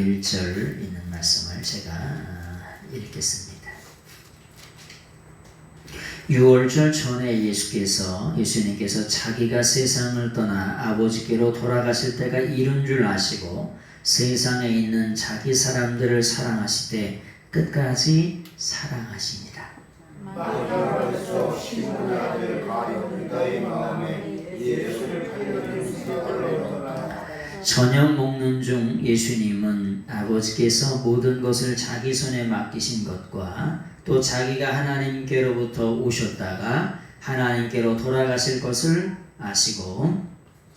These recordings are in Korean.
1절 있는 말씀을 제가 읽겠습니다. 6월절 전에 예수님께서 자기가 세상을 떠나 아버지께로 돌아가실 때가 이른 줄 아시고 세상에 있는 자기 사람들을 사랑하시되 끝까지 사랑하시니라. 마가에서 시몬의 아들 가룟 유다의 마음에 예수를 팔려는 생각을 얻었다. 저녁 먹는 중 예수님은 아버지께서 모든 것을 자기 손에 맡기신 것과 또 자기가 하나님께로부터 오셨다가 하나님께로 돌아가실 것을 아시고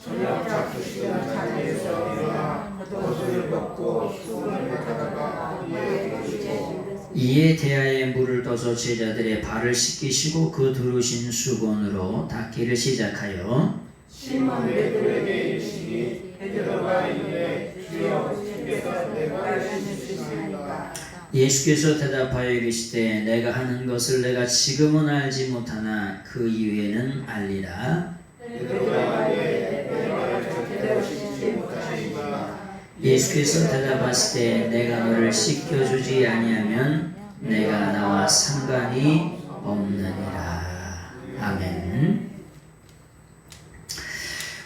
저녁 잡수시던 자리에서 일어나 겉옷을 벗고 손을 닦다가 이에 드시고 이에 대하에 물을 떠서 제자들의 발을 씻기시고 그 두르신 수건으로 닦기를 시작하여 시몬 베드로에게 이르시니 베드로가 이르되 주여 주께서 내 발을 씻으시나이까. 예수께서 대답하여 이르시되 내가 하는 것을 내가 지금은 알지 못하나 그 이후에는 알리라. 베드로가 이르되 내 발을 절대로 씻지 못하시니까. 예수께서 대답하시되 내가 너를 씻겨주지 아니하면 내가 나와 상관이 없느니라. 아멘.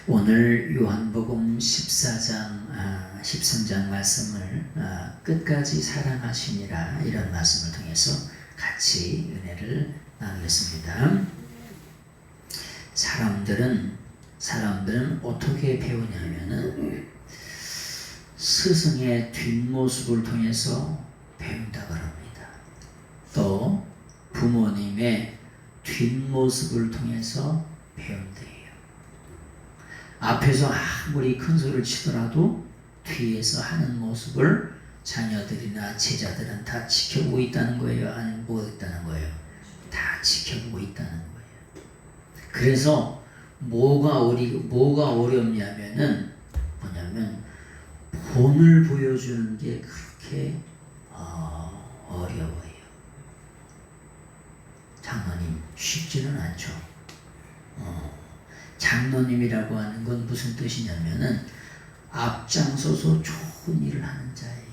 오늘 요한복음 13장 말씀을 끝까지 사랑하시니라 이런 말씀을 통해서 같이 은혜를 나누겠습니다. 사람들은 어떻게 배우냐면은 스승의 뒷모습을 통해서 배운다고 합니다. 또 부모님의 뒷모습을 통해서 배운대요. 앞에서 아무리 큰 소리를 치더라도 뒤에서 하는 모습을 자녀들이나 제자들은 다 지켜보고 있다는 거예요? 안 보고 있다는 거예요? 다 지켜보고 있다는 거예요. 그래서 뭐가 어렵냐면은 뭐냐면 본을 보여주는 게 그렇게 어려워요. 장로님 쉽지는 않죠. 장로님이라고 하는 건 무슨 뜻이냐면은 앞장서서 좋은 일을 하는 자예요.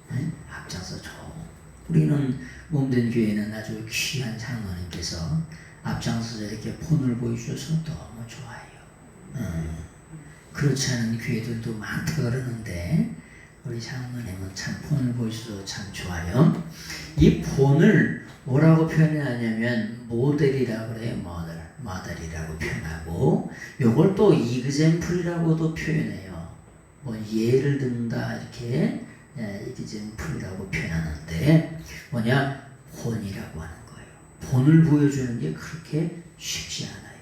네? 앞장서 우리는 몸된 교회는 아주 귀한 장로님께서 앞장서서 이렇게 본을 보여주셔서 너무 좋아요. 그렇지 않은 교회들도 많다 그러는데 우리 장로님은 참 본을 보여주셔서 참 좋아요. 이 본을 뭐라고 표현하냐면 모델이라고 그래요. 모델이라고 표현하고 요걸 또 example이라고도 표현해요. 뭐 예를 든다 이렇게 example이라고 표현하는데 뭐냐 본이라고 하는 거예요. 본을 보여주는 게 그렇게 쉽지 않아요.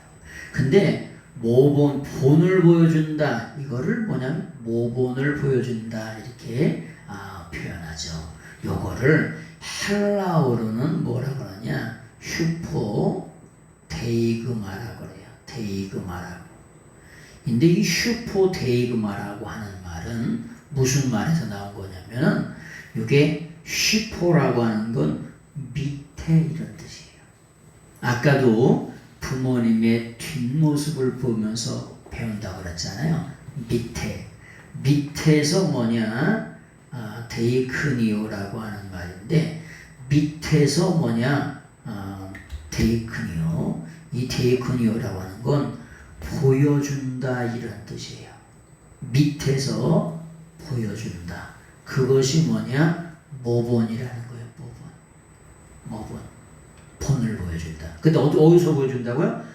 근데 본을 보여준다 이거를 뭐냐면 모본을 보여준다 이렇게 표현하죠. 요거를 헬라어로는 뭐라 그러냐 슈퍼데이그마라고 그래요. 데이그마라고. 근데 이 슈퍼데이그마라고 하는 말은 무슨 말에서 나온 거냐면은 이게 슈퍼라고 하는 건 밑에 이런 뜻이에요. 아까도 부모님의 뒷모습을 보면서 배운다고 그랬잖아요. 밑에서 뭐냐 데이크니오라고 하는 말인데 밑에서 뭐냐 데이크니오. 이 데이크니오라고 하는 건 보여준다 이런 뜻이에요. 밑에서 보여준다. 그것이 뭐냐 모본이라는 거예요. 모본. 본을 보여준다. 근데 어디서 보여준다고요?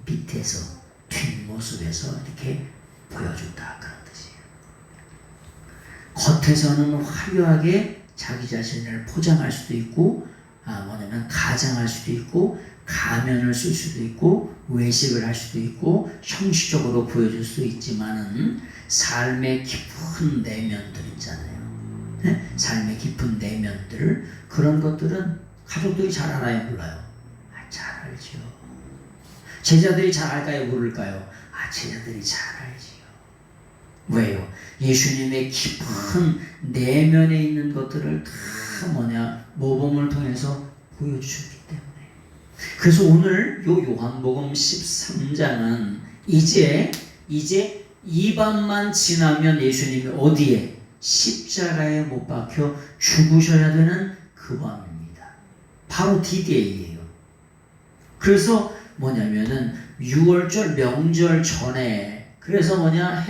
밑에서 뒷모습에서 이렇게 보여준다 그런 뜻이에요. 겉에서는 화려하게 자기 자신을 포장할 수도 있고 뭐냐면 가장할 수도 있고 가면을 쓸 수도 있고 외식을 할 수도 있고 형식적으로 보여줄 수 있지만은 삶의 깊은 내면들 있잖아요. 네? 삶의 깊은 내면들 그런 것들은 가족들이 잘 알아요, 몰라요? 잘 알죠. 제자들이 잘 알까요, 모를까요? 제자들이 잘 알지요. 왜요? 예수님의 깊은 내면에 있는 것들을 다 모범을 통해서 보여주셨기 때문에. 그래서 오늘 요 요한복음 13장은 이제 2반만 지나면 예수님이 어디에? 십자가에 못 박혀 죽으셔야 되는 그 밤입니다. 바로 D-Day예요. 그래서 뭐냐면은 6월절 명절 전에, 그래서 뭐냐,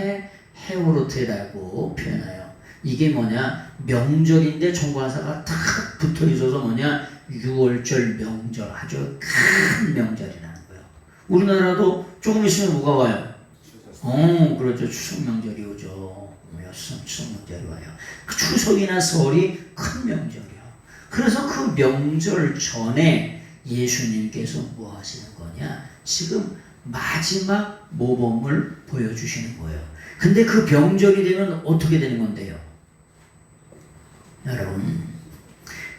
헤오르테라고 표현해요. 이게 뭐냐, 명절인데 종과사가 탁 붙어 있어서 뭐냐, 6월절 명절, 아주 큰 명절이라는 거예요. 우리나라도 조금 있으면 뭐가 와요? 그렇죠. 추석 명절이 오죠. 추석 명절이 와요. 그 추석이나 설이 큰 명절이요. 그래서 그 명절 전에 예수님께서 뭐 하시는 거냐? 지금 마지막 모범을 보여주시는 거예요. 근데 그 명절이 되면 어떻게 되는 건데요? 여러분,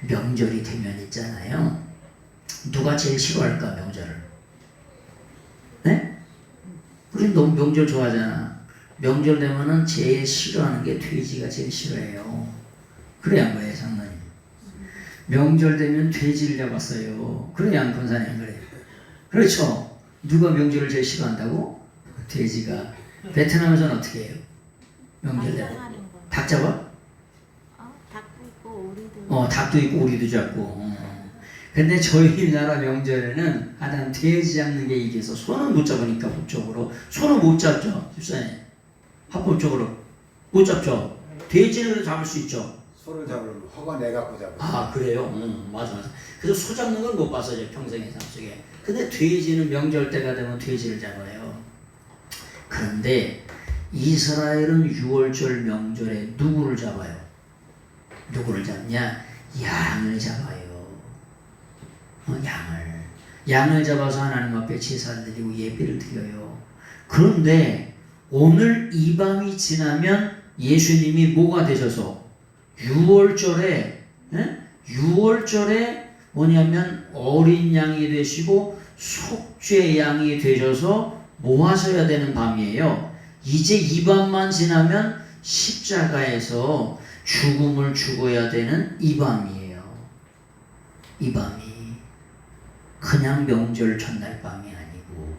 명절이 되면 있잖아요. 누가 제일 싫어할까, 명절을? 네? 우리 너무 명절 좋아하잖아. 명절 되면은 제일 싫어하는 게 돼지가 제일 싫어해요. 그래 안 그래요, 장로님? 명절 되면 돼지를 잡았어요. 그래 안 권사님? 그래. 그렇죠. 누가 명절을 제일 싫어한다고? 돼지가. 베트남에서는 어떻게 해요? 명절 되면 닭 잡아? 닭도 있고 오리도. 닭도 있고 오리도 잡고. 근데 저희 나라 명절에는 하여튼 돼지 잡는 게 이겨서 소는 못 잡으니까 법적으로. 소는 못 잡죠, 집사님. 합법적으로 못 잡죠. 돼지는 그래도 잡을 수 있죠. 소를 잡으려면 허가 내갖고 잡을 아, 그래요? 맞아. 그래서 소 잡는 건 못 봤어요, 평생의 삶 속에. 근데 돼지는 명절 때가 되면 돼지를 잡아요. 그런데 이스라엘은 6월절 명절에 누구를 잡아요? 누구를 잡냐? 양을 잡아요. 양을 잡아서 하나님 앞에 제사를 드리고 예배를 드려요. 그런데 오늘 이 밤이 지나면 예수님이 뭐가 되셔서 6월절에 뭐냐면 어린 양이 되시고 속죄 양이 되셔서 뭐 하셔야 되는 밤이에요. 이제 이 밤만 지나면 십자가에서 죽음을 죽어야 되는 이 밤이에요. 이 밤이 그냥 명절 전날 밤이 아니고,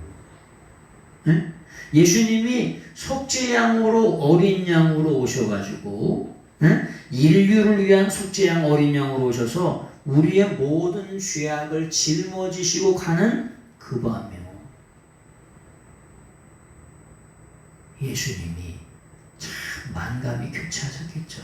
예수님이 속죄양으로 어린 양으로 오셔가지고, 인류를 위한 속죄양 어린 양으로 오셔서 우리의 모든 죄악을 짊어지시고 가는 그 밤이요. 예수님이 참 만감이 교차하셨겠죠.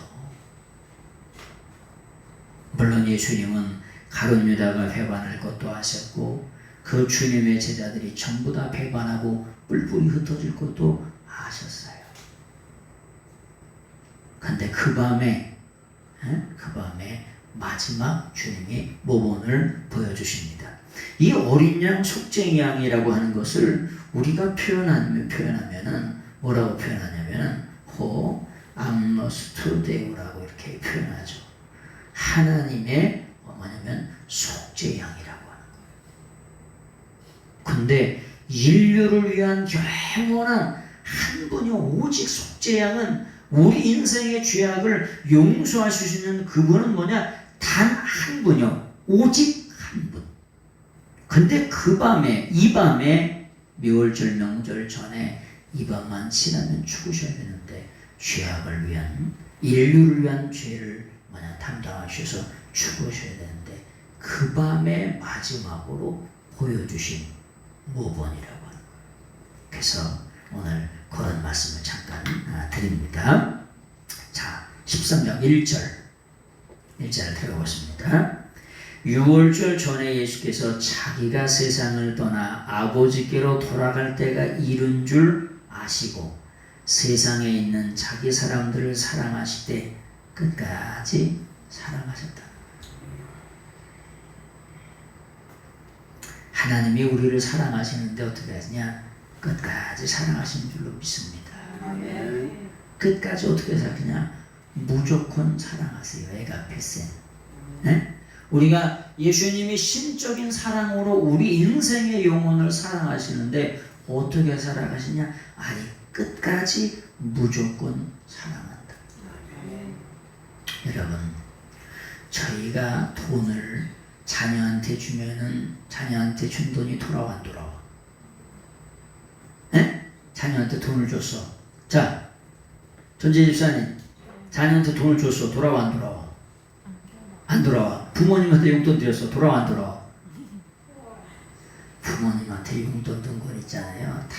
물론 예수님은 가룟 유다가 배반할 것도 아셨고, 그 주님의 제자들이 전부 다 배반하고 뿔뿔이 흩어질 것도 아셨어요. 근데 그 밤에 마지막 주님이 모본을 보여주십니다. 이 어린 양 속죄 양이라고 하는 것을 우리가 표현하면은 뭐라고 표현하냐면은 암노스투 데우라고 이렇게 표현하죠. 하나님의 뭐냐면 속죄 양이라고 하는 거예요. 근데 인류를 위한 영원한 한 분이 오직 속죄 양은 우리 인생의 죄악을 용서할 수 있는 그분은 뭐냐? 단 한 분이요. 오직 한 분. 근데 그 밤에, 이 밤에 묘월절 명절 전에 이 밤만 지나면 죽으셔야 되는데 죄악을 위한, 인류를 위한 죄를 뭐냐 담당하셔서 죽으셔야 되는데 그 밤의 마지막으로 보여주신 모본이라고 하는 거예요. 그래서 오늘 그런 말씀을 잠깐 드립니다. 자, 13장 1절 들어보겠습니다. 6월절 전에 예수께서 자기가 세상을 떠나 아버지께로 돌아갈 때가 이른 줄 아시고 세상에 있는 자기 사람들을 사랑하시되 끝까지 사랑하셨다. 하나님이 우리를 사랑하시는데 어떻게 하시냐? 끝까지 사랑하시는 줄로 믿습니다. 아멘. 끝까지 어떻게 사랑하냐? 무조건 사랑하세요. 에가페센. 네? 우리가 예수님이 신적인 사랑으로 우리 인생의 영혼을 사랑하시는데 어떻게 사랑하시냐? 아니, 끝까지 무조건 사랑한다. 여러분, 저희가 돈을 자녀한테 주면은 자녀한테 준 돈이 돌아와 안 돌아와? 자녀한테 돈을 줬어. 자, 전재 집사님, 자녀한테 돈을 줬어. 돌아와 안 돌아와? 안 돌아와. 부모님한테 용돈 드렸어. 돌아와 안 돌아와? 부모님한테 용돈 든 건 있잖아요. 다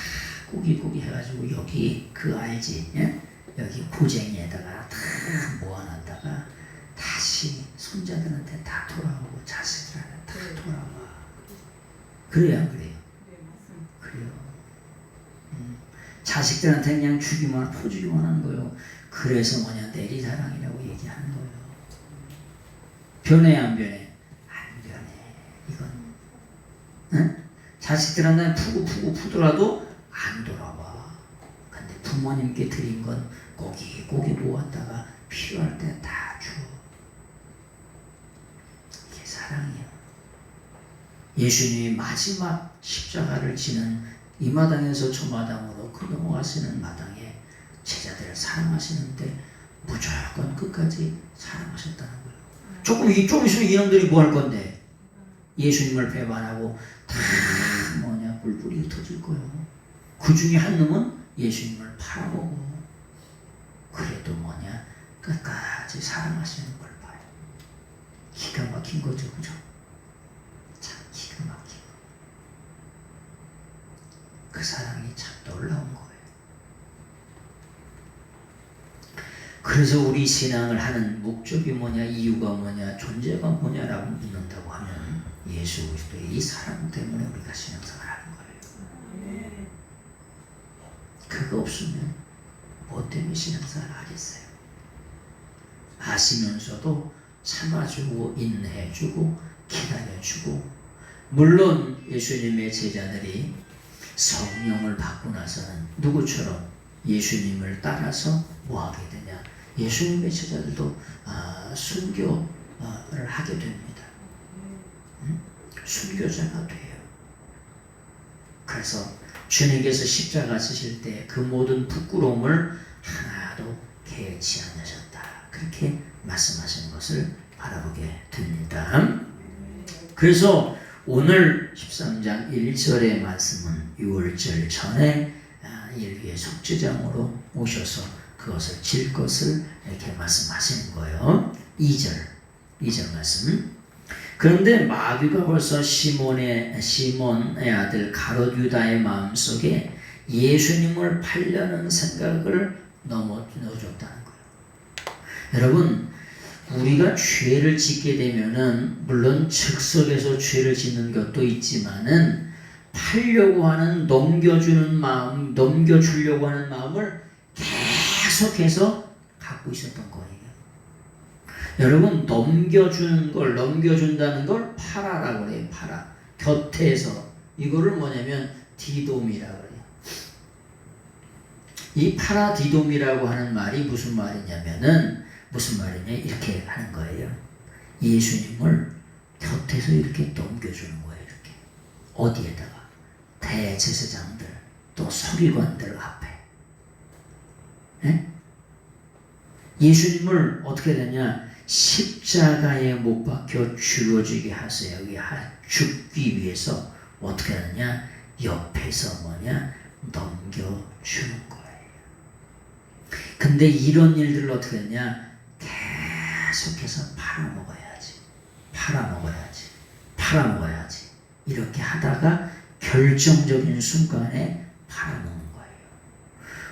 꾸기꾸기 해가지고 여기 그 알지? 예? 여기 고쟁이에다가 다 모아놨다가 다시 손자들한테 다 돌아오고 자식들한테 다 돌아와. 그래요, 안 그래요? 그래요. 자식들한테 그냥 주기만 퍼주기만 하는 거예요. 그래서 뭐냐 내리사랑이라고 얘기하는 거예요. 변해 안 변해? 안 변해. 이건 응? 자식들한테 푸더라도 안 돌아와. 근데 부모님께 드린 건 고기 모았다가 필요할 때 다 줘. 이게 사랑이에요. 예수님이 마지막 십자가를 지는 이 마당에서 저 마당으로 그 넘어가시는 마당에 제자들을 사랑하시는데 무조건 끝까지 사랑하셨다는 거예요. 조금 있으면 이놈들이 뭐 할 건데? 예수님을 배반하고 다 뭐냐 뿔뿔이 흩어질 거예요. 그 중에 한 놈은 예수님을 팔아보고 그래도 뭐냐 끝까지 사랑하시는 걸 봐요. 기가 막힌 거죠, 그죠? 참 기가 막힌 거. 그 사랑이 참 놀라운 거예요. 그래서 우리 신앙을 하는 목적이 뭐냐, 이유가 뭐냐, 존재가 뭐냐라고 묻는다고 하면 예수 그리스도의 이 사랑 때문에 우리가 신앙생활을 하는 거예요. 그거 없으면 뭐 때문에 신앙생활을 하겠어요? 아시면서도 참아주고 인내해주고 기다려주고, 물론 예수님의 제자들이 성령을 받고 나서는 누구처럼 예수님을 따라서 뭐 하게 되냐, 예수님의 제자들도 순교를 하게 됩니다. 순교자가 돼요. 그래서 주님께서 십자가 지실 때 그 모든 부끄러움을 하나도 개의치 않으셨다, 그렇게 말씀하시는 것을 바라보게 됩니다. 그래서 오늘 13장 1절의 말씀은 6월절 전에 인류의 속죄장으로 오셔서 그것을 질 것을 이렇게 말씀하시는 거예요. 2절 말씀. 그런데 마귀가 벌써 시몬의 아들 가롯 유다의 마음속에 예수님을 팔려는 생각을 넣어줬다는 거예요. 여러분, 우리가 죄를 짓게 되면은 물론 즉석에서 죄를 짓는 것도 있지만은 팔려고 하는, 넘겨주려고 하는 마음을 계속해서 갖고 있었던 거예요. 여러분, 넘겨준다는 걸 파라라고 그래요. 파라. 곁에서. 이거를 뭐냐면 디돔이라고 그래요. 이 파라디돔이라고 하는 말이 무슨 말이냐, 이렇게 하는 거예요. 예수님을 곁에서 이렇게 넘겨주는 거예요. 이렇게. 어디에다가? 대제사장들, 또 서기관들 앞에. 예? 예수님을 어떻게 되냐? 십자가에 못 박혀 죽어지게 하세요. 죽기 위해서 어떻게 하느냐? 옆에서 넘겨주는 거예요. 근데 이런 일들을 어떻게 하냐? 계속해서 팔아먹어야지. 이렇게 하다가 결정적인 순간에 팔아먹는 거예요.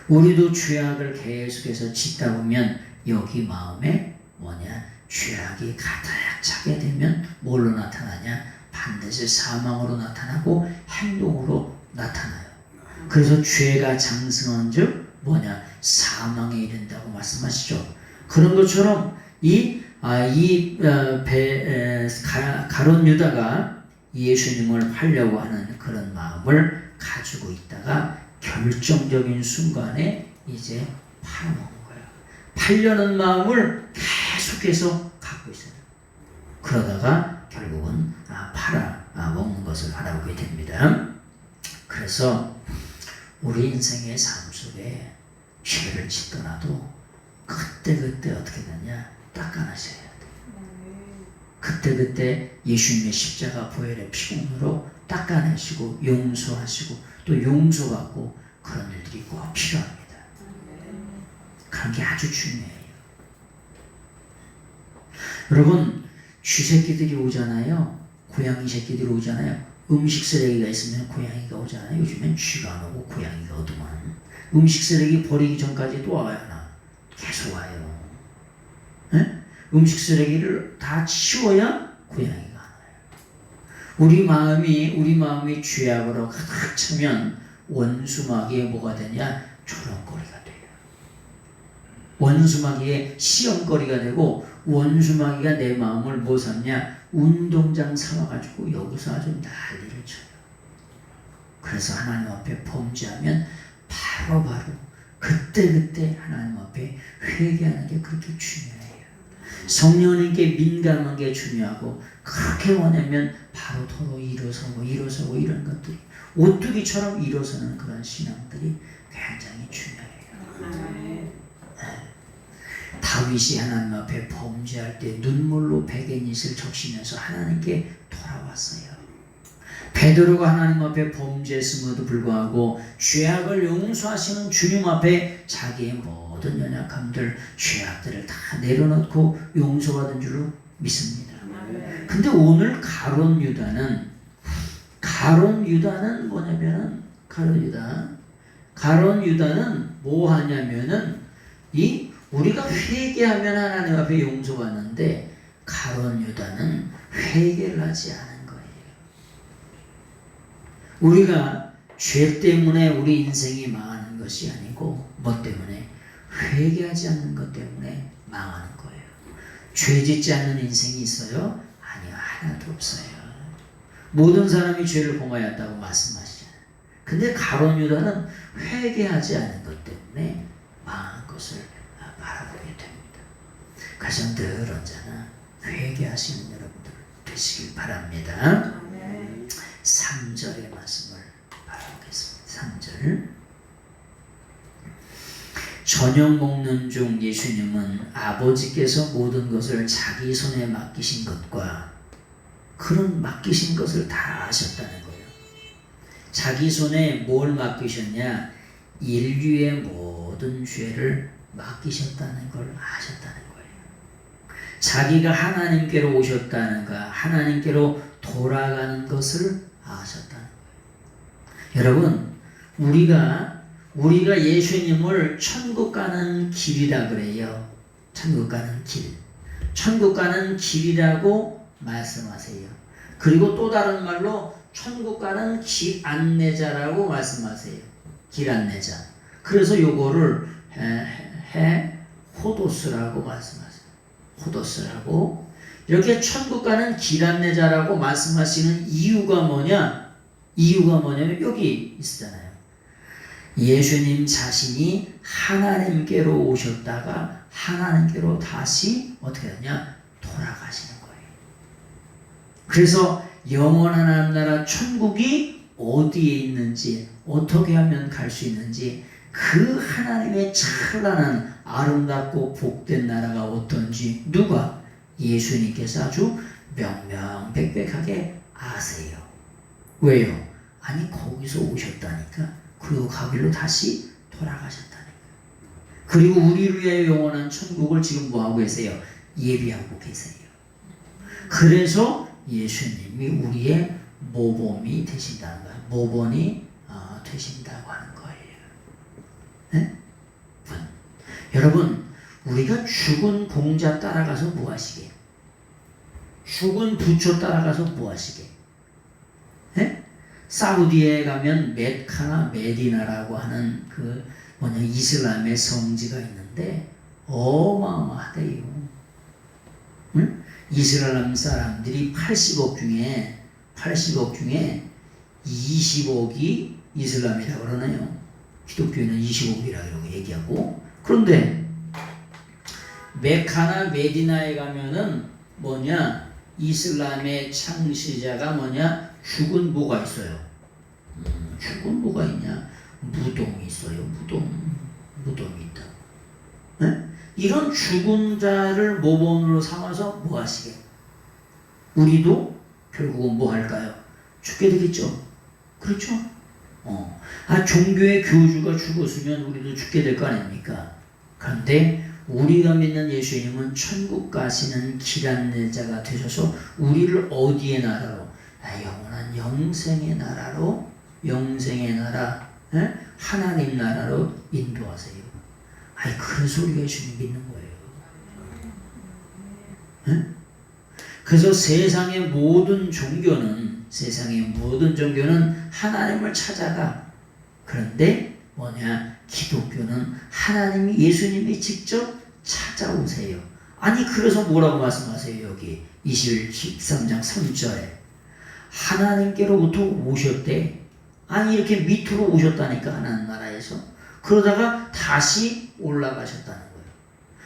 우리도 죄악을 계속해서 짓다 보면 여기 마음에 죄악이 가득 차게 되면 뭘로 나타나냐? 반드시 사망으로 나타나고 행동으로 나타나요. 그래서 죄가 장승한 즉 사망에 이른다고 말씀하시죠. 그런 것처럼 가롯 유다가 예수님을 팔려고 하는 그런 마음을 가지고 있다가 결정적인 순간에 이제 팔아먹는 거예요. 팔려는 마음을 계속해서 갖고 있어요. 그러다가 결국은 팔아먹는 것을 바라보게 됩니다. 그래서 우리 인생의 삶 속에 죄를 짓더라도 그때 어떻게 되냐? 닦아내셔야 돼. 그때 예수님의 십자가 보혈의 피공으로 닦아내시고 용서하시고 또 용서받고, 그런 일들이 꼭 필요합니다. 그런 게 아주 중요해요. 여러분, 쥐새끼들이 오잖아요. 고양이 새끼들이 오잖아요. 음식 쓰레기가 있으면 고양이가 오잖아요. 요즘엔 쥐가 안 오고 고양이가 오더만. 음식 쓰레기 버리기 전까지 또 와요. 나 계속 와요. 에? 음식 쓰레기를 다 치워야 고양이가 안 와요. 우리 마음이 죄악으로 가득 차면 원수마귀에 뭐가 되냐? 조롱거리가 돼요. 원수마귀의 시험거리가 되고, 원수마귀가 내 마음을 뭐 삼냐? 운동장 삼아가지고 여기서 아주 난리를 쳐요. 그래서 하나님 앞에 범죄하면 바로바로 그때 하나님 앞에 회개하는 게 그렇게 중요해요. 성령님께 민감한 게 중요하고, 그렇게 원하면 바로 도로 일어서고 이런 것들이 오뚜기처럼 일어서는 그런 신앙들이 굉장히 중요해요. 다윗이 하나님 앞에 범죄할 때 눈물로 베갯잇을 적시면서 하나님께 돌아왔어요. 베드로가 하나님 앞에 범죄했음에도 불구하고 죄악을 용서하시는 주님 앞에 자기의 모든 연약함들, 죄악들을 다 내려놓고 용서받은 줄로 믿습니다. 근데 오늘 가론 유다는 뭐냐면은 가론 유다는 뭐 하냐면은 우리가 회개하면 하나님 앞에 용서받는데, 가론 유다는 회개를 하지 않은 거예요. 우리가 죄 때문에 우리 인생이 망하는 것이 아니고, 뭐 때문에? 회개하지 않는 것 때문에 망하는 거예요. 죄 짓지 않는 인생이 있어요? 아니요, 하나도 없어요. 모든 사람이 죄를 범하였다고 말씀하시잖아요. 근데 가론 유다는 회개하지 않은 것 때문에 망한 것을 바라보게 됩니다. 그래서 늘 언제나 회개하시는 여러분들 되시길 바랍니다. 3절의 말씀을 바라보겠습니다. 3절. 저녁 먹는 중 예수님은 아버지께서 모든 것을 자기 손에 맡기신 것과 그런 맡기신 것을 다 아셨다는 거예요. 자기 손에 뭘 맡기셨냐? 인류의 모든 죄를 맡기셨다는 걸 아셨다는 거예요. 자기가 하나님께로 오셨다는가, 하나님께로 돌아가는 것을 아셨다는 거예요. 여러분, 우리가 예수님을 천국 가는 길이라 그래요. 천국 가는 길. 천국 가는 길이라고 말씀하세요. 그리고 또 다른 말로 천국 가는 길 안내자라고 말씀하세요. 길 안내자. 그래서 요거를 호도스라고 말씀하세요. 호도스라고. 이렇게 천국 가는 길 안내자라고 말씀하시는 이유가 뭐냐면 여기 있잖아요. 예수님 자신이 하나님께로 오셨다가 하나님께로 다시 어떻게 하냐? 돌아가시는 거예요. 그래서 영원한 하나님 천국이 어디에 있는지, 어떻게 하면 갈 수 있는지, 그 하나님의 찬란한 아름답고 복된 나라가 어떤지 누가? 예수님께서 아주 명명백백하게 아세요. 왜요? 아니 거기서 오셨다니까. 그리고 가길로 다시 돌아가셨다니까. 그리고 우리를 위해 영원한 천국을 지금 뭐하고 계세요? 예비하고 계세요. 그래서 예수님이 우리의 모범이 되신다는 거예요. 모범이 되신다고 하는 거예요. 네? 여러분, 우리가 죽은 공자 따라가서 뭐 하시게? 죽은 부처 따라가서 뭐 하시게? 네? 사우디에 가면 메카나 메디나라고 하는 이슬람의 성지가 있는데 어마어마하대요. 응? 이슬람 사람들이 80억 중에 20억이 이슬람이라고 그러네요. 기독교는 20억이라고 얘기하고. 그런데 메카나 메디나에 가면은 이슬람의 창시자가 죽은 뭐가 있어요? 죽은 뭐가 있냐? 무덤이 있어요. 무덤이 있다. 네? 이런 죽은 자를 모범으로 삼아서 뭐 하시게? 우리도 결국은 뭐 할까요? 죽게 되겠죠. 그렇죠? 종교의 교주가 죽었으면 우리도 죽게 될 거 아닙니까? 그런데 우리가 믿는 예수님은 천국 가시는 길 안내자가 되셔서 우리를 어디의 나라로? 영원한 영생의 나라로, 영생의 나라, 하나님 나라로 인도하세요. 그래서 우리가 예수님 믿는 거예요. 그래서 세상의 모든 종교는 하나님을 찾아가. 그런데 기독교는 예수님이 직접 찾아오세요. 그래서 뭐라고 말씀하세요? 여기 13장 3절에 하나님께로부터 오셨대. 이렇게 밑으로 오셨다니까, 하나님 나라에서. 그러다가 다시 올라가셨다는 거예요.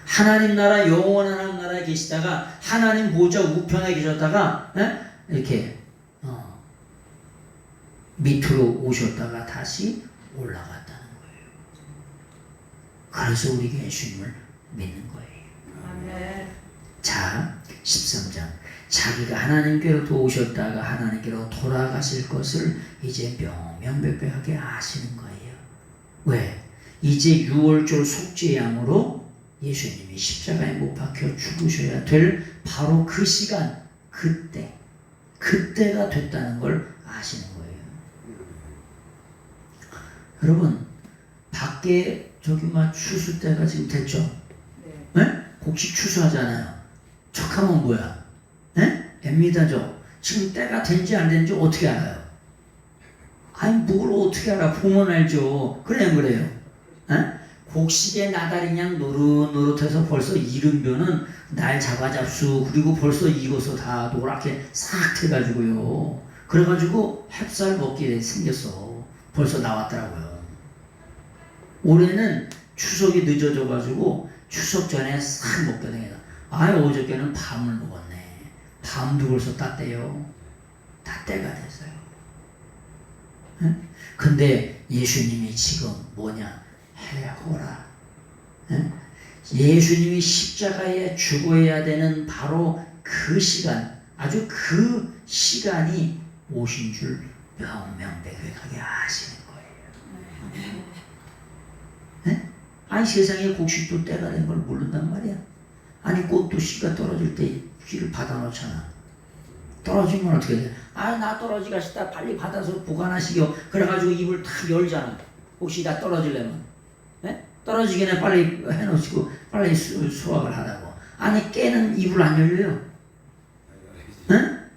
하나님 나라, 영원한 하나님 나라에 계시다가 하나님 보좌 우편에 계셨다가 이렇게 밑으로 오셨다가 다시 올라갔다는 거예요. 그래서 우리가 예수님을 믿는 거예요. 아멘. 자, 13장. 자기가 하나님께로부터 오셨다가 하나님께로 돌아가실 것을 이제 명명백백하게 아시는 거예요. 왜? 이제 6월절 속죄 양으로 예수님이 십자가에 못 박혀 죽으셔야 될 바로 그 시간, 그때가 됐다는 걸 아시는 거예요. 여러분, 밖에 추수 때가 지금 됐죠? 네? 곡식 추수하잖아요. 척하면 뭐야? 앱니다죠? 지금 때가 된지 안 된지 어떻게 알아요? 뭘 어떻게 알아? 보면 알죠. 그래요? 곡식의 나다리냥 노릇노릇해서 벌써 이른벼는 날 잡아잡수. 그리고 벌써 익어서 다 노랗게 싹 돼가지고요. 그래가지고 햅쌀 먹게 생겼어. 벌써 나왔더라고요. 올해는 추석이 늦어져가지고 추석 전에 싹 먹게 되겠다. 어저께는 밤을 먹었네. 밤도 벌써 땄대요. 다 때가 됐어요. 근데 예수님이 지금 해호라. 예수님이 십자가에 죽어야 되는 바로 그 시간, 아주 그 시간이 오신 줄 명명백백하게 아시는 거예요. 세상에 곡식도 때가 된 걸 모른단 말이야. 꽃도 씨가 떨어질 때 씨를 받아놓잖아. 떨어지면 어떻게 돼? 나 떨어지가 싶다. 빨리 받아서 보관하시오. 그래가지고 입을 탁 열잖아. 혹시 나 떨어지려면. 떨어지기 전에 빨리 해놓으시고 빨리 수확을 하라고. 깨는 입을 안 열려요.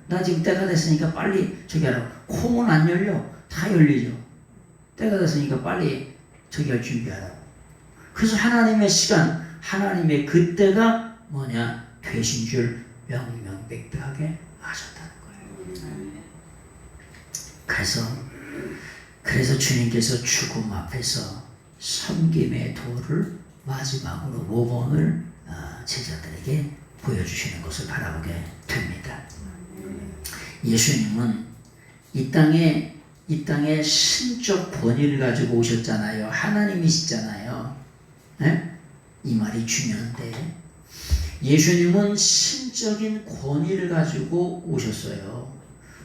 나 지금 때가 됐으니까 빨리 하라고. 콩은 안 열려. 다 열리죠. 때가 됐으니까 빨리 할 준비하라고. 그래서 하나님의 시간, 하나님의 그때가 되신 줄 명명백백하게 아셨다는 거예요. 그래서 주님께서 죽음 앞에서 섬김의 도를 마지막으로 모범을 제자들에게 보여주시는 것을 바라보게 됩니다. 예수님은 이 땅에 신적 권위를 가지고 오셨잖아요. 하나님이시잖아요. 이 말이 중요한데 예수님은 신적인 권위를 가지고 오셨어요.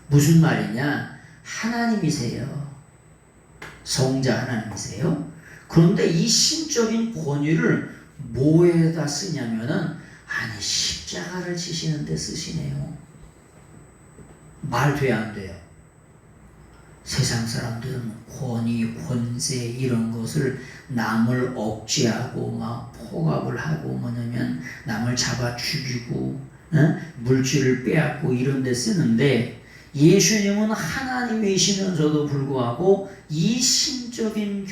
무슨 말이냐? 하나님이세요. 성자 하나님이세요. 그런데 이 신적인 권위를 뭐에다 쓰냐면은 십자가를 지시는 데 쓰시네요. 말 돼야 안 돼요? 세상 사람들은 권위, 권세 이런 것을 남을 억제하고 폭압을 하고 남을 잡아 죽이고 물질을 빼앗고 이런 데 쓰는데 예수님은 하나님이시면서도 불구하고 이 신적인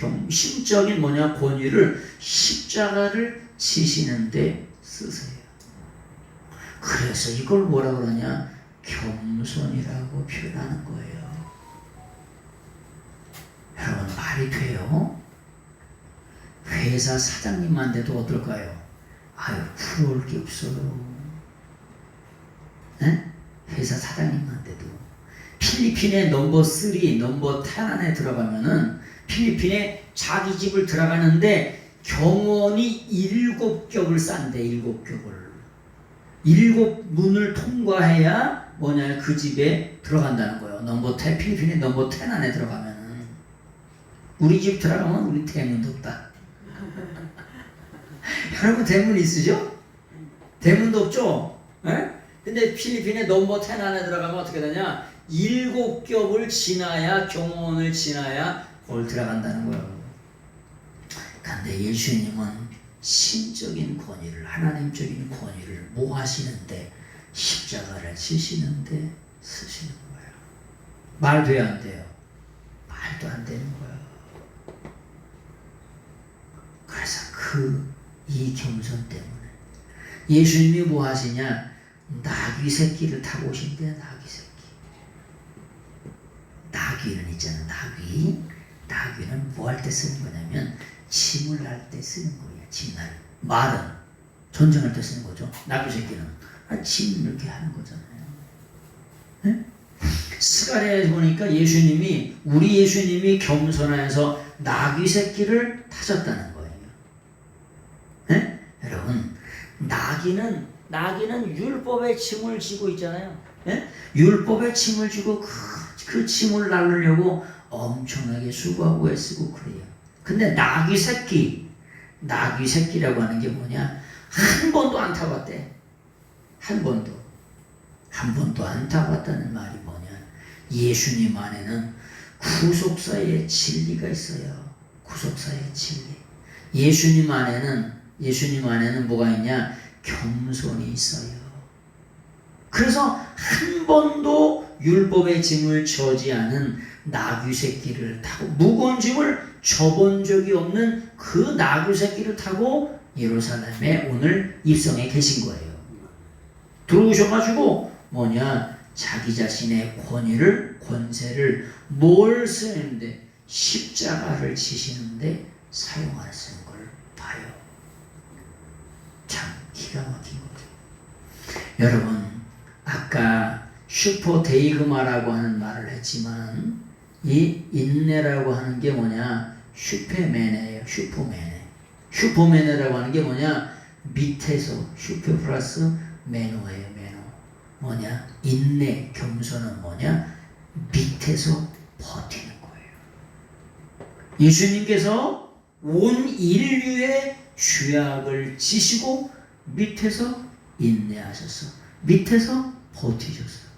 권위를 십자가를 지시는 데 쓰세요. 그래서 이걸 뭐라 그러냐? 겸손이라고 표현하는 거예요. 여러분, 말이 돼요? 회사 사장님한테도 어떨까요? 부러울 게 없어요. 회사 사장님한테도. 필리핀의 넘버 3, 넘버 10 안에 들어가면은 필리핀에 자기 집을 들어가는데 경원이 7겹을 싼대. 7겹을. 7문을 통과해야 그 집에 들어간다는 거예요. 넘버 10, 필리핀의 넘버 10 안에 들어가면은. 우리 집 들어가면 우리 대문도 없다. 여러분 대문 있으죠? 대문도 없죠? 예? 근데 필리핀에 넘버 10 안에 들어가면 어떻게 되냐? 7겹을 지나야, 경호원을 지나야 거기 들어간다는 거예요. 근데 예수님은 신적인 권위를, 하나님적인 권위를 뭐 하시는데? 십자가를 지시는데 쓰시는 거예요. 말 돼야 안 돼요? 말도 안 되는 거예요. 그래서 이 겸손 때문에 예수님이 뭐 하시냐? 나귀 새끼를 타고 오신대. 나귀 새끼. 나귀는 있잖아. 나귀는 뭐 할 때 쓰는 거냐면 짐을 날 때 쓰는 거예요. 짐 날. 말은 전쟁할 때 쓰는 거죠. 나귀 새끼는 짐 이렇게 하는 거잖아요. 네? 스가랴에 보니까 우리 예수님이 겸손해서 나귀 새끼를 타셨다는 거예요. 네? 여러분, 나귀는 율법의 짐을 지고 있잖아요. 네? 율법의 짐을 지고 그 짐을 나르려고 엄청나게 수고하고 애쓰고 그래요. 근데 나귀 새끼라고 하는 게 뭐냐? 한 번도 안 타봤대. 한 번도 안 타봤다는 말이 뭐냐? 예수님 안에는 구속사의 진리가 있어요. 구속사의 진리. 예수님 안에는 뭐가 있냐? 겸손이 있어요. 그래서 한 번도 율법의 짐을 져지 않은 나귀 새끼를 타고, 무거운 짐을 져본 적이 없는 그 나귀 새끼를 타고 예루살렘에 오늘 입성해 계신 거예요. 들어오셔가지고 자기 자신의 권세를 뭘 쓰는데? 십자가를 지시는데 사용하시는 걸 봐요. 참 기가 막힌 거죠. 여러분, 아까 슈퍼데이그마라고 하는 말을 했지만 이 인내라고 하는 게 뭐냐? 슈퍼맨이에요. 슈퍼맨이라고 하는 게 뭐냐? 밑에서 슈퍼 플러스 매너예요. 인내, 겸손은 밑에서 버티는 거예요. 예수님께서 온 인류의 죄악을 지시고 밑에서 인내하셨어. 밑에서 버티셨어.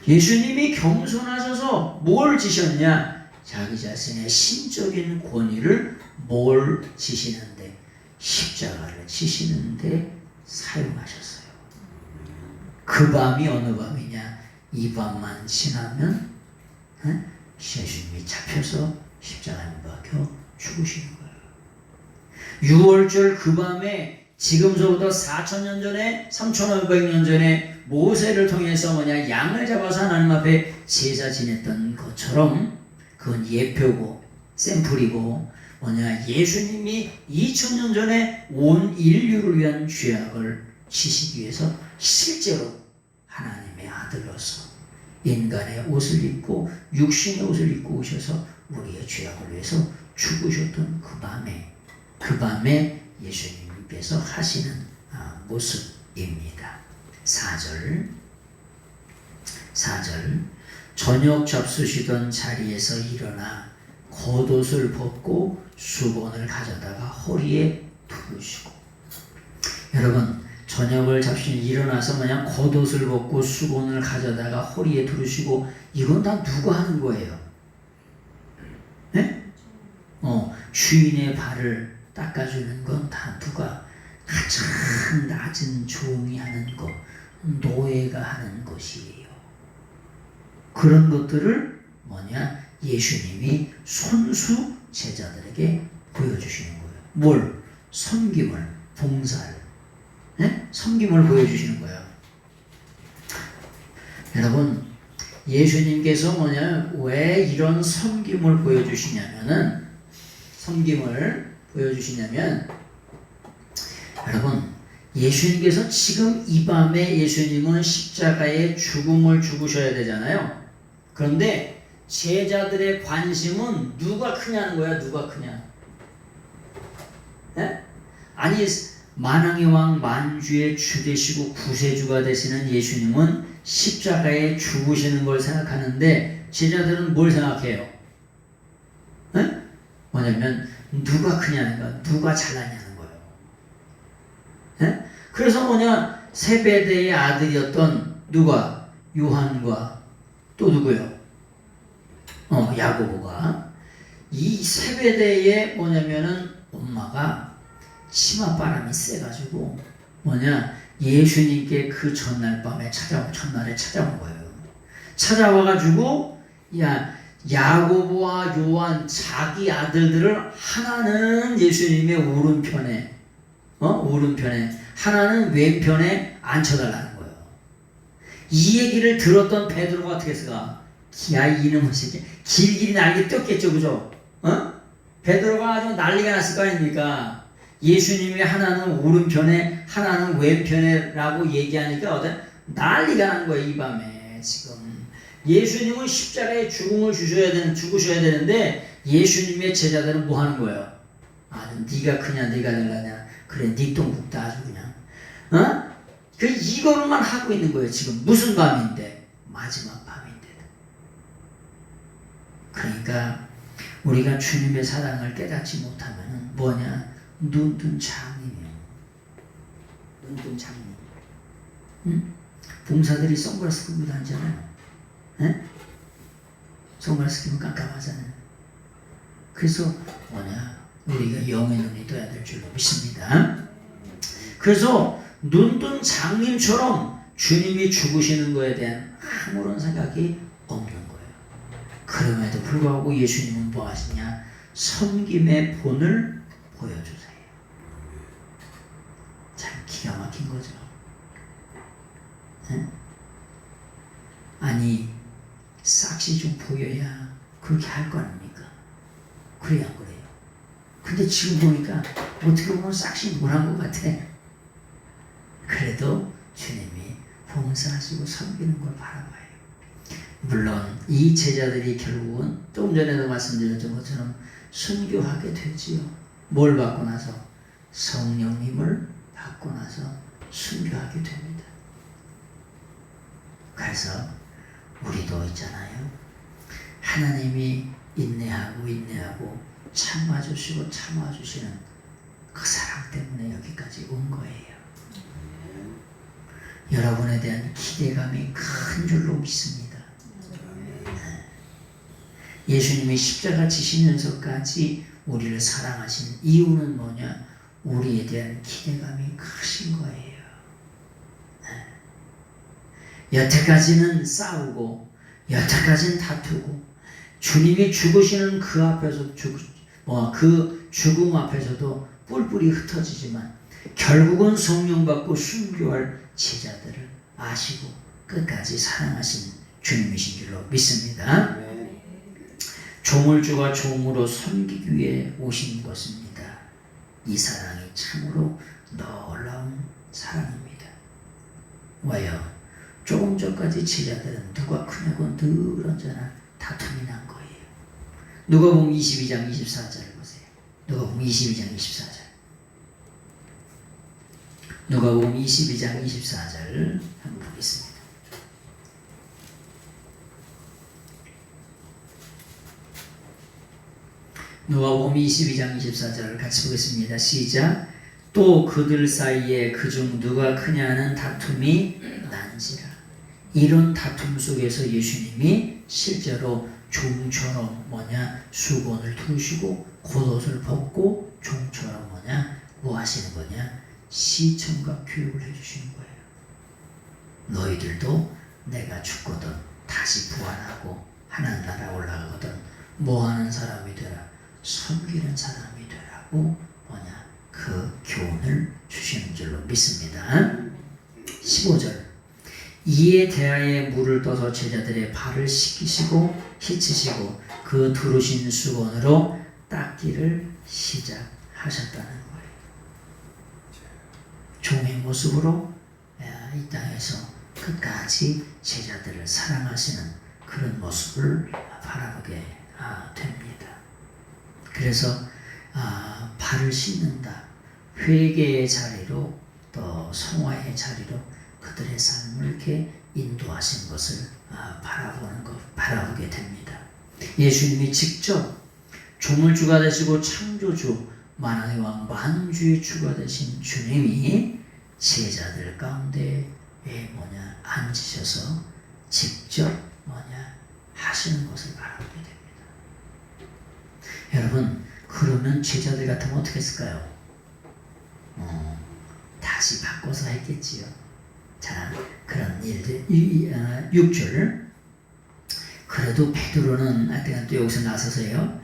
예수님이 겸손하셔서 뭘 지셨냐? 자기 자신의 신적인 권위를 뭘 지시는데? 십자가를 지시는데 사용하셨어요. 그 밤이 어느 밤이냐? 이 밤만 지나면 예수님이 잡혀서 십자가에 못 박혀 죽으시는 거예요. 6월절 그 밤에 지금서부터 4,000년 전에 3,500년 전에 모세를 통해서 양을 잡아서 하나님 앞에 제사 지냈던 것처럼 그건 예표고 샘플이고 예수님이 2000년 전에 온 인류를 위한 죄악을 지시기 위해서 실제로 하나님의 아들로서 인간의 옷을 입고 육신의 옷을 입고 오셔서 우리의 죄악을 위해서 죽으셨던 그 밤에 예수님께서 하시는 모습입니다. 4절 저녁 잡수시던 자리에서 일어나 겉옷을 벗고 수건을 가져다가 허리에 두르시고. 여러분, 저녁을 잡수시니 일어나서 겉옷을 벗고 수건을 가져다가 허리에 두르시고, 이건 다 누가 하는 거예요? 네? 주인의 발을 닦아주는 건 다 누가? 가장 낮은 종이 하는 것, 노예가 하는 것이에요. 그런 것들을 예수님이 손수 제자들에게 보여주시는 거예요. 뭘? 섬김을, 봉사를, 섬김을 보여주시는 거예요. 여러분, 예수님께서 왜 이런 섬김을 보여주시냐면 여러분, 예수님께서 지금 이 밤에 예수님은 십자가의 죽음을 죽으셔야 되잖아요. 그런데 제자들의 관심은 누가 크냐는 거야. 누가 크냐. 아니, 만왕의 왕 만주의 주 되시고 구세주가 되시는 예수님은 십자가에 죽으시는 걸 생각하는데 제자들은 뭘 생각해요? 뭐냐면 누가 크냐는 거야. 누가 잘나냐는 거예요. 예? 그래서 뭐냐, 세베대의 아들이었던 누가? 요한과 또 누구요? 야고보가. 이 세베대의 뭐냐면은 엄마가 치맛바람이 세가지고 뭐냐, 예수님께 그 첫날에 찾아온 거예요. 찾아와가지고 야고보와 요한 자기 아들들을 하나는 예수님의 오른편에 하나는 왼편에 앉혀달라는 거예요. 이 얘기를 들었던 베드로가 어떻게 했을까? 야, 이놈의 새끼, 길길이 날개 떴겠죠, 그죠? 베드로가 아주 난리가 났을 거 아닙니까? 예수님이 하나는 오른편에 하나는 왼편에라고 얘기하니까 난리가 난 거예요. 이 밤에 지금 예수님은 십자가에 죽으셔야 되는데 예수님의 제자들은 뭐 하는 거예요? 네가 크냐 네가 될라냐, 그래 네 똥국다 아주 그냥 이거로만 하고 있는 거예요. 지금 무슨 밤인데? 마지막 밤인데. 그러니까 우리가 주님의 사랑을 깨닫지 못하면 뭐냐? 눈뜬 장님이에요. 눈뜬 장님. 봉사들이 선글라스 끼고 다니잖아요. 선글라스 끼면 깜깜하잖아요. 그래서 뭐냐? 우리가 영의 눈이 떠야 될 줄로 믿습니다. 그래서 눈뜬 장님처럼 주님이 죽으시는 것에 대한 아무런 생각이 없는 거예요. 그럼에도 불구하고 예수님은 뭐 하시냐? 섬김의 본을 보여주세요. 참 기가 막힌 거죠. 아니, 싹시 좀 보여야 그렇게 할 거 아닙니까? 그래야 안 그래요? 근데 지금 보니까 어떻게 보면 싹시 못한 것 같아. 그래도 주님이 봉사하시고 섬기는 걸 바라봐요. 물론 이 제자들이 결국은 조금 전에도 말씀드렸던 것처럼 순교하게 되지요. 뭘 받고 나서? 성령님을 받고 나서 순교하게 됩니다. 그래서 우리도 있잖아요. 하나님이 인내하고 참아주시고 참아주시는 그 사랑 때문에 여기까지 온 거예요. 여러분에 대한 기대감이 큰 줄로 믿습니다. 예수님이 십자가 지시면서까지 우리를 사랑하신 이유는 뭐냐? 우리에 대한 기대감이 크신 거예요. 여태까지는 싸우고 여태까지는 다투고 주님이 죽으시는 그 앞에서 그 죽음 앞에서도 뿔뿔이 흩어지지만 결국은 성령 받고 순교할 제자들을 아시고 끝까지 사랑하신 주님이신 줄로 믿습니다. 조물주가 종으로 섬기기 위해 오신 것입니다. 이 사랑이 참으로 놀라운 사랑입니다. 왜요? 조금 전까지 제자들은 누가 크냐고 늘 언제나 다툼이 난 거예요. 누가복음 22장 24절을 보세요. 누가복음 22장 24절. 누가복음 22장 24절 한번 보겠습니다. 누가복음 22장 24절을 같이 보겠습니다. 시작. 또 그들 사이에 그중 누가 크냐는 다툼이 난지라. 이런 다툼 속에서 예수님이 실제로 종처럼 수건을 두르시고 겉옷을 벗고 종처럼 뭐 하시는 거냐? 시청각 교육을 해주시는 거예요. 너희들도 내가 죽거든 다시 부활하고 하나님 나라 올라가거든 뭐 하는 사람이 되라? 섬기는 사람이 되라고 그 교훈을 주시는 줄로 믿습니다. 15절. 이에 대하여 물을 떠서 제자들의 발을 씻기시고 씻으시고 그 두르신 수건으로 닦기를 시작하셨다는 거예요. 종의 모습으로 이 땅에서 끝까지 제자들을 사랑하시는 그런 모습을 바라보게 됩니다. 그래서 발을 씻는다. 회개의 자리로 또 성화의 자리로 그들의 삶을 이렇게 인도하신 것을 바라보게 됩니다. 예수님이 직접 조물주가 되시고 창조주 만왕의 왕 만주의 주가 되신 주님이 제자들 가운데에 앉으셔서 직접 하시는 것을 바라보게 됩니다. 여러분, 그러면 제자들 같으면 어떻게 했을까요? 다시 바꿔서 했겠지요. 자, 그런 일들. 6절. 그래도 베드로는 또 여기서 나서서요.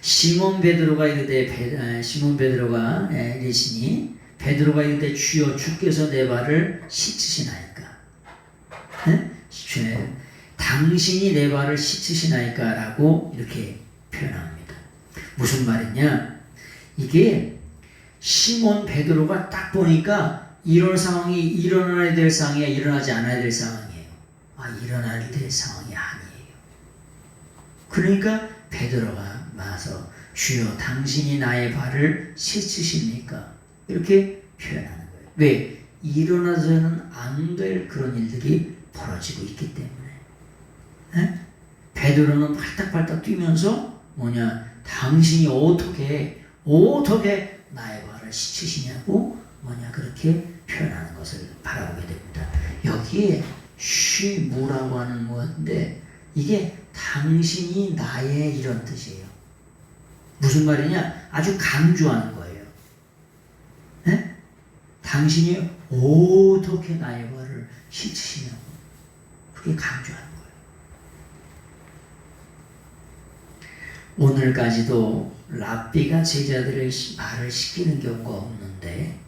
시몬 베드로가 이르되 시몬 베드로가 이르시니 베드로가 이르되 주여 주께서 내 발을 씻으시나이까. 당신이 내 발을 씻으시나이까 라고 이렇게 표현합니다. 무슨 말이냐? 이게 시몬 베드로가 딱 보니까 이런 상황이 일어나야 될 상황이야, 일어나지 않아야 될 상황이에요. 일어나야 될 상황이 아니에요. 그러니까 베드로가 와서 주여 당신이 나의 발을 씻으십니까? 이렇게 표현하는 거예요. 왜? 일어나서는 안 될 그런 일들이 벌어지고 있기 때문에. 베드로는 팔딱팔딱 뛰면서 당신이 어떻게 나의 발을 씻으시냐고 그렇게 표현하는 것을 바라보게 됩니다. 여기에 쉬무라고 하는 것인데 이게 당신이 나의 이런 뜻이에요. 무슨 말이냐? 아주 강조하는 거예요. 당신이 어떻게 나의 발을 씻으시냐고. 그게 강조하는 거예요. 오늘까지도 랍비가 제자들의 발을 씻기는 경우가 없는데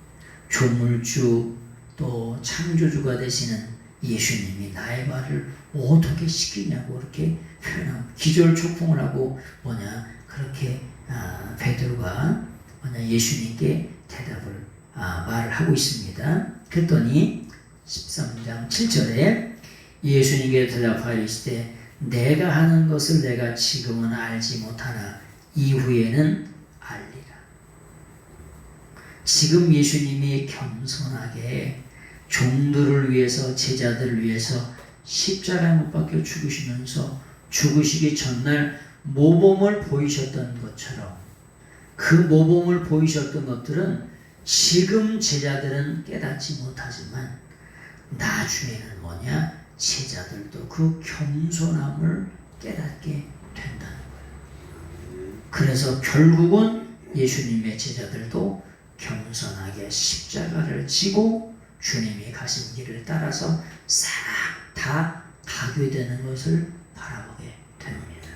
조물주 또 창조주가 되시는 예수님이 나의 발을 어떻게 씻기냐고 그렇게 표현합니다. 기절초풍을 하고 그렇게 베드로가 예수님께 대답을 말을 하고 있습니다. 그랬더니 13장 7절에 예수님께 대답하여 이르시되 내가 하는 것을 내가 지금은 알지 못하나 이후에는 알리라. 지금 예수님이 겸손하게 종들을 위해서 제자들을 위해서 십자가에 못 박혀 죽으시면서 죽으시기 전날 모범을 보이셨던 것처럼 그 모범을 보이셨던 것들은 지금 제자들은 깨닫지 못하지만 나중에는 제자들도 그 겸손함을 깨닫게 된다는 거예요. 그래서 결국은 예수님의 제자들도 겸손하게 십자가를 지고 주님이 가신 길을 따라서 싹 다 가게 되는 것을 바라보게 됩니다.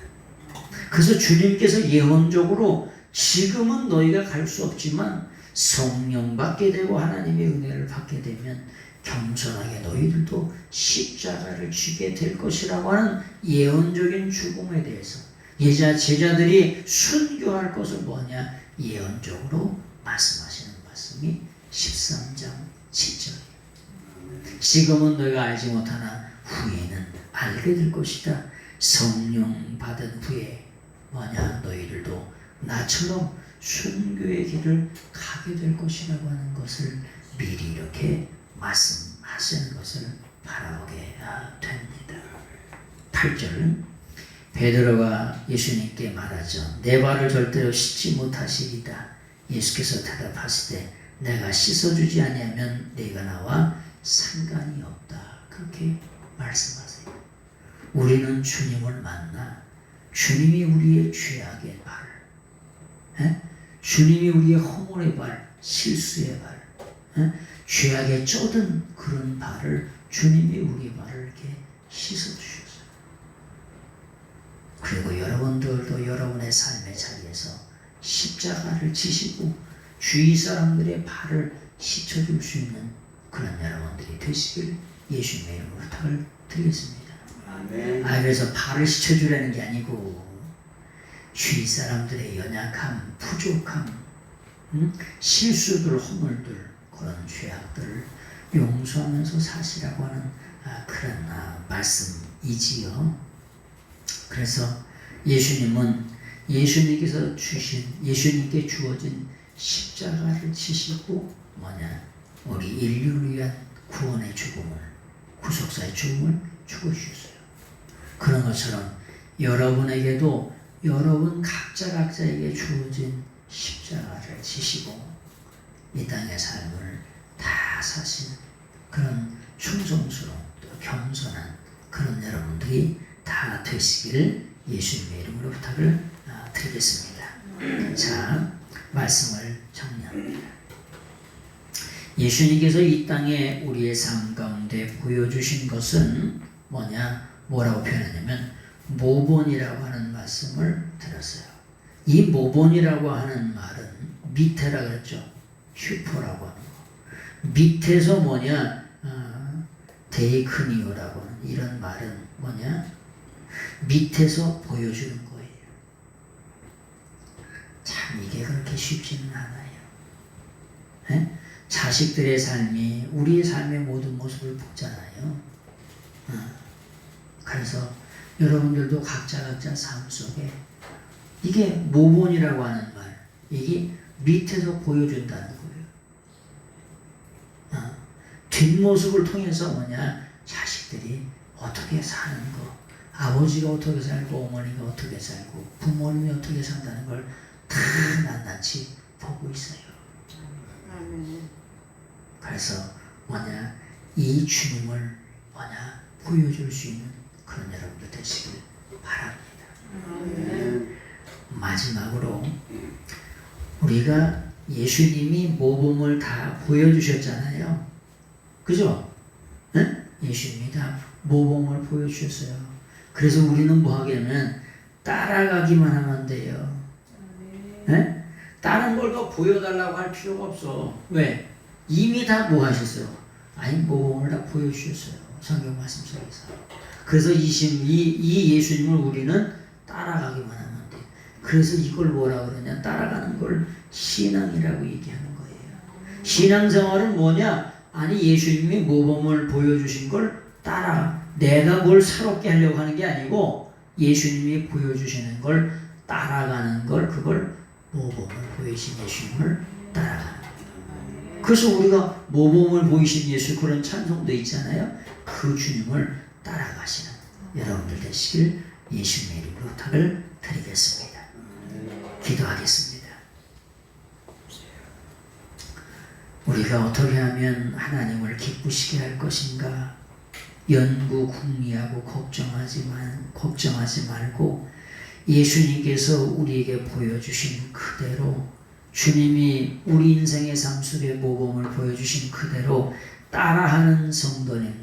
그래서 주님께서 예언적으로 지금은 너희가 갈 수 없지만 성령 받게 되고 하나님의 은혜를 받게 되면 겸손하게 너희들도 십자가를 지게 될 것이라고 하는 예언적인 죽음에 대해서 제자들이 순교할 것을 예언적으로 말씀하시는 말씀이 13장 7절이에요. 지금은 너희가 알지 못하나 후에는 알게 될 것이다. 성령 받은 후에 너희들도 나처럼 순교의 길을 가게 될 것이라고 하는 것을 미리 이렇게 말씀하시는 것을 바라보게 됩니다. 8절 베드로가 예수님께 말하죠. 내 발을 절대로 씻지 못하시리다. 예수께서 대답하시되 내가 씻어주지 아니하면 네가 나와 상관이 없다. 그렇게 말씀하세요. 우리는 주님을 만나 주님이 우리의 죄악의 발, 주님이 우리의 허물의 발, 실수의 발, 죄악에 쩌든 그런 발을 주님이 우리 발을 이렇게 씻어주셨어요. 그리고 여러분들도 여러분의 삶의 자리에서 십자가를 지시고 주위 사람들의 발을 씻어줄 수 있는 그런 여러분들이 되시길 예수님의 이름으로 부탁을 드리겠습니다. 아멘. 그래서 발을 씻어주라는 게 아니고 주위 사람들의 연약함, 부족함, 실수들, 허물들, 그런 죄악들을 용서하면서 사시라고 하는 그런 말씀이지요. 그래서 예수님께 주어진 십자가를 지시고 우리 인류를 위한 구원의 죽음을, 구속사의 죽음을 죽어주셨어요. 그런 것처럼 여러분에게도 여러분 각자에게 주어진 십자가를 지시고 이 땅의 삶을 다 다 사시는 그런 충성스러운 또 겸손한 그런 여러분들이 다 되시기를 예수님의 이름으로 부탁을 드리겠습니다. 자, 말씀을 정리합니다. 예수님께서 이 땅에 우리의 삶 가운데 보여주신 것은 뭐라고 표현하냐면 모본이라고 하는 말씀을 들었어요. 이 모본이라고 하는 말은 밑에라 그랬죠. 슈퍼라고 하는 거. 밑에서 데이크니오라고 하는 이런 말은 밑에서 보여주는 거예요. 참 이게 그렇게 쉽지는 않아요. 에? 자식들의 삶이 우리의 삶의 모든 모습을 보잖아요. 그래서 여러분들도 각자 삶 속에 이게 모본이라고 하는 말, 이게 밑에서 보여준다는 거예요. 뒷모습을 통해서 자식들이 어떻게 사는 거, 아버지가 어떻게 살고 어머니가 어떻게 살고 부모님이 어떻게 산다는 걸 다 낱낱이 보고 있어요. 그래서 이 주님을 보여줄 수 있는 그런 여러분들 되시길 바랍니다. 마지막으로 우리가 예수님이 모범을 다 보여주셨잖아요. 그죠? 네? 예수님이 다 모범을 보여주셨어요. 그래서 우리는 뭐 하게 되면 따라가기만 하면 돼요. 네? 다른 걸 더 보여달라고 할 필요가 없어. 왜? 이미 다 뭐 하셨어요? 모범을 다 보여주셨어요. 성경 말씀 속에서. 그래서 이 예수님을 우리는 따라가기만 하면 돼. 그래서 이걸 뭐라 그러냐? 따라가는 걸 신앙이라고 얘기하는 거예요. 신앙생활은 예수님이 모범을 보여주신 걸 내가 뭘 새롭게 하려고 하는 게 아니고 예수님이 보여주시는 걸 따라가는 걸, 그걸 모범을 보이신 예수님을 따라가는 거예요. 그래서 우리가 모범을 보이신 예수 그런 찬송도 있잖아요. 그 주님을 따라가시는 여러분들 되시길 예수님의 이름으로 부탁을 드리겠습니다. 기도하겠습니다. 우리가 어떻게 하면 하나님을 기쁘시게 할 것인가 연구 궁리하고 걱정하지 말고 예수님께서 우리에게 보여주신 그대로 주님이 우리 인생의 삶 속에 모범을 보여주신 그대로 따라하는 성도님들